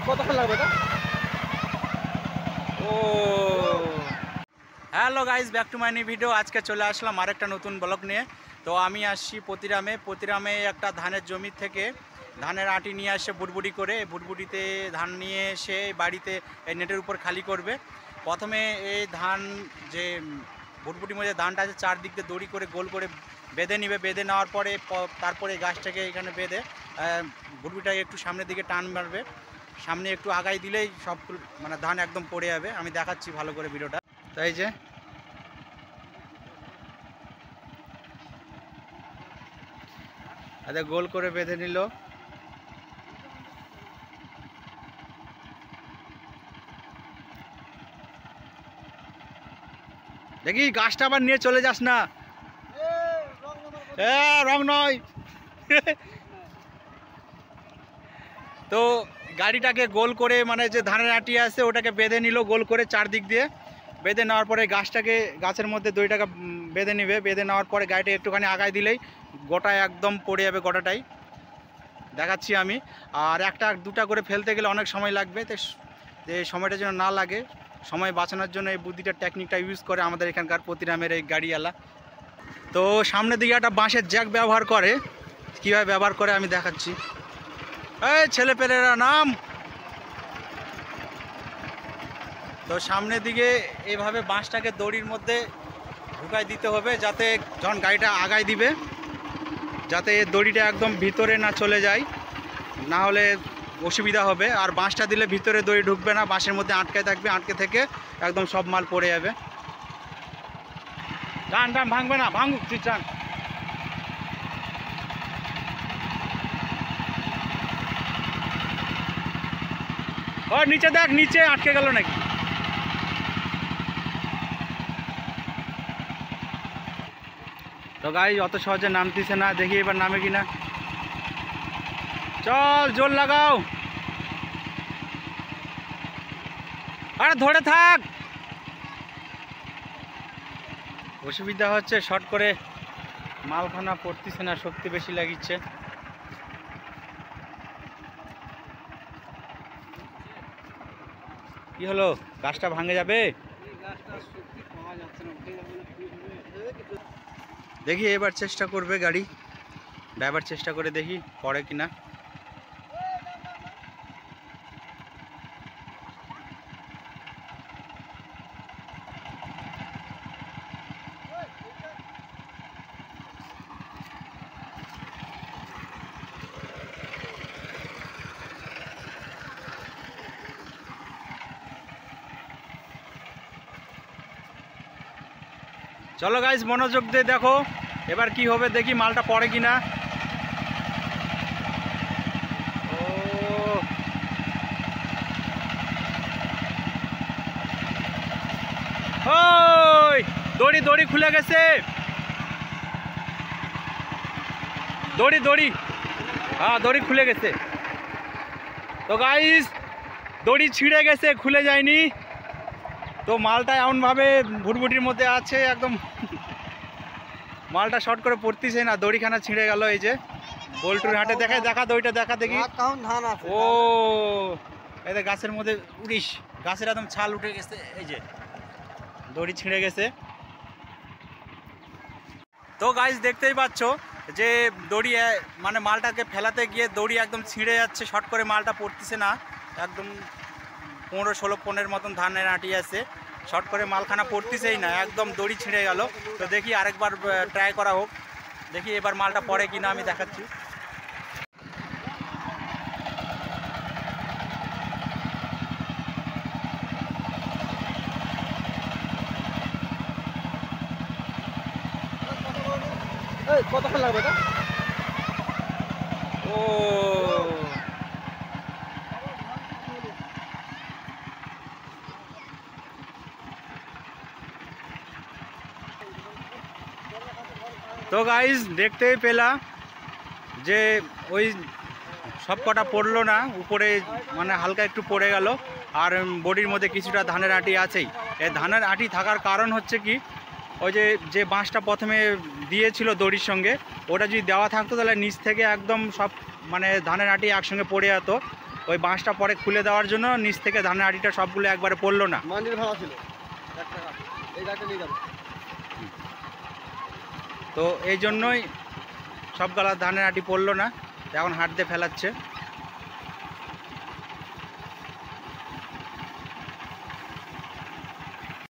কতক্ষণ লাগবে এটা? ও hello guys, back to my new video. আজকে চলে আসলাম আরেকটা নতুন ব্লগ নিয়ে। তো আমি আসছি প্রতিরামে একটা ধানের জমি থেকে ধানের আটি নিয়ে আসে বুটবুটি করে। বুটবুটিতে ধান নিয়ে এসে বাড়িতে এই নেটের উপর খালি করবে। প্রথমে এই ধান যে বুটবুটির মধ্যে ধানটা আছে চারদিক দিয়ে দড়ি করে গোল করে বেঁধে নিবে। বেঁধে নেওয়ার পরে তারপরে গাছটাকে এখানে বেঁধে বুটবুটিটাকে একটু সামনের দিকে টান মারবে। সামনে একটু আগাই দিলেই সব মানে ধান একদম পড়ে যাবে। আমি দেখাচ্ছি ভালো করে ভিডিওটা। তাই যে আচ্ছা, গোল করে বেঁধে নিল। দেখি গাছটা আবার নিয়ে চলে যাস না। রং নয়। তো গাড়িটাকে গোল করে মানে যে ধানের আটি আছে ওটাকে বেঁধে নিল গোল করে চারদিক দিয়ে। বেঁধে নেওয়ার পরে গাছের মধ্যে দড়িটাকে বেঁধে নিবে। বেঁধে নেওয়ার পরে গাড়িটা একটুখানি আগায় দিলেই গোটায় একদম পড়ে যাবে গোটাটাই। দেখাচ্ছি আমি। আর একটা দুটা করে ফেলতে গেলে অনেক সময় লাগবে। তো এই সময়টা যেন না লাগে, সময় বাঁচানোর জন্য এই বুদ্ধিটার টেকনিকটা ইউজ করে আমাদের এখানকার প্রতিরামের এই গাড়িওয়ালা। তো সামনের দিকে একটা বাঁশের জ্যাক ব্যবহার করে। কীভাবে ব্যবহার করে আমি দেখাচ্ছি। এই ছেলেপেলেরা নাম। তো সামনের দিকে এইভাবে বাঁশটাকে দড়ির মধ্যে ঢুকাই দিতে হবে, যাতে যখন গাড়িটা আগায় দিবে যাতে দড়িটা একদম ভিতরে না চলে যায়, না হলে অসুবিধা হবে। আর বাঁশটা দিলে ভিতরে দড়ি ঢুকবে না, বাঁশের মধ্যে আটকায় থাকবে, আটকে থেকে একদম সব মাল পড়ে যাবে। টান টান ভাঙবে না, ভাঙুক তুই টান। ও নিচে দেখ, নিচে আটকে গেল নাকি। তো গাইস অত সহজে নামতিছে না, দেখি এবার নামে কিনা। চল জোর লাগাও, আরে ধরে থাক। অসুবিধা হচ্ছে, শর্ট করে মালখানা পড়তিছে না, শক্তি বেশি লাগিচ্ছে। কি হলো, গাছটা ভাঙে যাবে? দেখি এবার চেষ্টা করবে গাড়ি ড্রাইভার, চেষ্টা করে দেখি পড়ে কিনা। চলো গাইস মনোযোগ দিয়ে দেখো এবার কি হবে, দেখি মালটা পড়ে কিনা। ও ওই দড়ি খুলে গেছে, দড়ি হ্যাঁ দড়ি খুলে গেছে। তো গাইস দড়ি ছিঁড়ে গেছে, খুলে যায়নি। তো মালটা এমনভাবে ভুটভুটির মধ্যে আছে, একদম মালটা শর্ট করে পড়তিছে না, দড়িখানা ছিঁড়ে গেল। এই যে বল্টুর হাটে দেখা দড়িটা দেখা দেখি। ও এই গাছের মধ্যে উড়িস, গাছের একদম ছাল উঠে গেছে, এই যে দড়ি ছিঁড়ে গেছে। তো গাইস দেখতেই পাচ্ছ যে দড়ি মানে মালটাকে ফেলাতে গিয়ে দড়ি একদম ছিঁড়ে যাচ্ছে, শর্ট করে মালটা পড়তিছে না। একদম 15-16 পনের মতন ধানের আটি আছে, শর্ট করে মালখানা পড়তিছেই না, একদম দড়ি ছিঁড়ে গেল। তো দেখি আরেকবার ট্রাই করা হোক, দেখি এবার মালটা পড়ে কিনা আমি দেখাচ্ছি। কতক্ষণ লাগবে এটা? ও তো গাইস দেখতেই পেলা যে ওই সব কটা পড়লো না, উপরে মানে হালকা একটু পড়ে গেল। আর বডির মধ্যে কিছুটা ধানের আটি আছেই। এই ধানের আটি থাকার কারণ হচ্ছে কি, ওই যে বাঁশটা প্রথমে দিয়েছিল দড়ির সঙ্গে, ওটা যদি দেওয়া থাকতো তাহলে নিচ থেকে একদম সব মানে ধানের আটি একসঙ্গে পড়ে যেত। ওই বাঁশটা পরে খুলে দেওয়ার জন্য নিচ থেকে ধানের আটিটা সবগুলো একবারে পড়লো না। মান্ডির ভাড়া ছিল 1 টাকা, এই গাড়িটা নিয়ে যাবে। তো এই জন্যই সব গালা ধানের আটি পড়লো না, এখন হাত দিয়ে ফেলাচ্ছে।